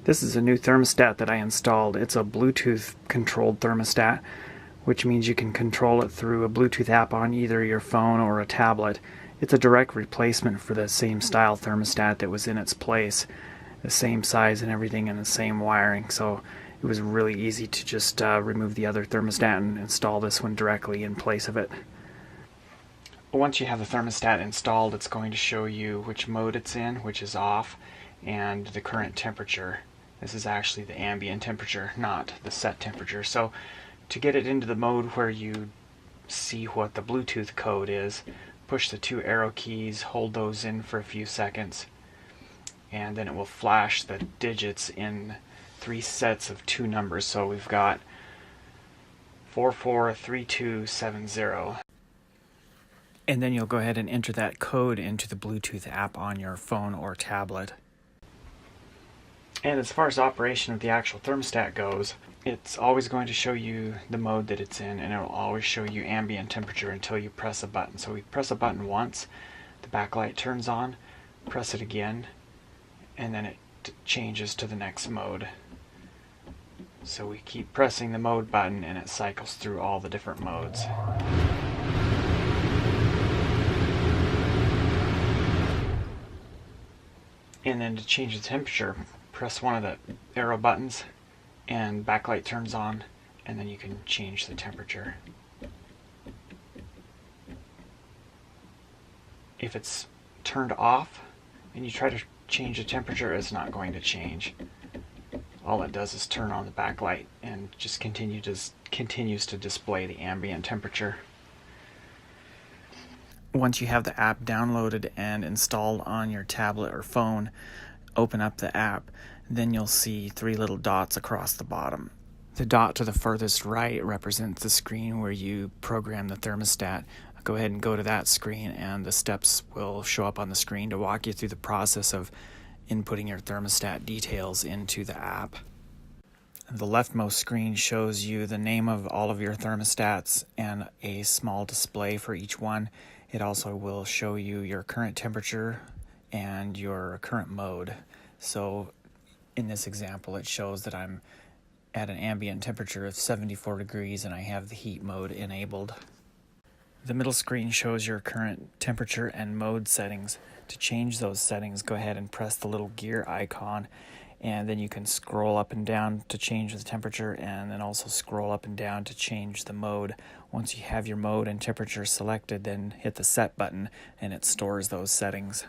This is a new thermostat that I installed. It's a Bluetooth controlled thermostat, which means you can control it through a Bluetooth app on either your phone or a tablet. It's a direct replacement for the same style thermostat that was in its place, the same size and everything and the same wiring, so it was really easy to just remove the other thermostat and install this one directly in place of it. Once you have the thermostat installed, it's going to show you which mode it's in, which is off, and the current temperature. This is actually the ambient temperature, not the set temperature. So to get it into the mode where you see what the Bluetooth code is, push the two arrow keys, hold those in for a few seconds, and then it will flash the digits in 3 sets of 2 numbers. So we've got 443270. And then you'll go ahead and enter that code into the Bluetooth app on your phone or tablet. And as far as operation of the actual thermostat goes, it's always going to show you the mode that it's in, and it will always show you ambient temperature until you press a button. So we press a button once, the backlight turns on, press it again, and then it changes to the next mode. So we keep pressing the mode button and it cycles through all the different modes. And then to change the temperature, press one of the arrow buttons and backlight turns on, and then you can change the temperature. If it's turned off and you try to change the temperature, it's not going to change. All it does is turn on the backlight and just continues to display the ambient temperature. Once you have the app downloaded and installed on your tablet or phone, open up the app, then you'll see 3 little dots across the bottom. The dot to the furthest right represents the screen where you program the thermostat. Go ahead and go to that screen, and the steps will show up on the screen to walk you through the process of inputting your thermostat details into the app. The leftmost screen shows you the name of all of your thermostats and a small display for each one. It also will show you your current temperature and your current mode. So in this example, it shows that I'm at an ambient temperature of 74 degrees and I have the heat mode enabled. The middle screen shows your current temperature and mode settings. To change those settings, go ahead and press the little gear icon, and then you can scroll up and down to change the temperature, and then also scroll up and down to change the mode. Once you have your mode and temperature selected, then hit the set button and it stores those settings.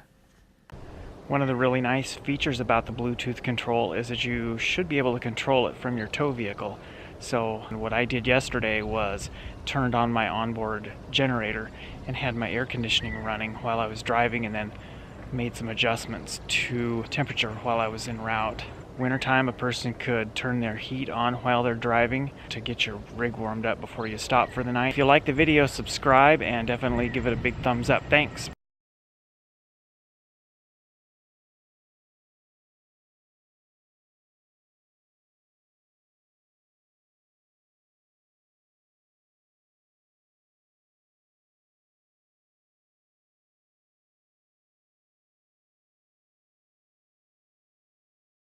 One of the really nice features about the Bluetooth control is that you should be able to control it from your tow vehicle. So what I did yesterday was turned on my onboard generator and had my air conditioning running while I was driving, and then made some adjustments to temperature while I was en route. Wintertime, a person could turn their heat on while they're driving to get your rig warmed up before you stop for the night. If you like the video, subscribe and definitely give it a big thumbs up. Thanks.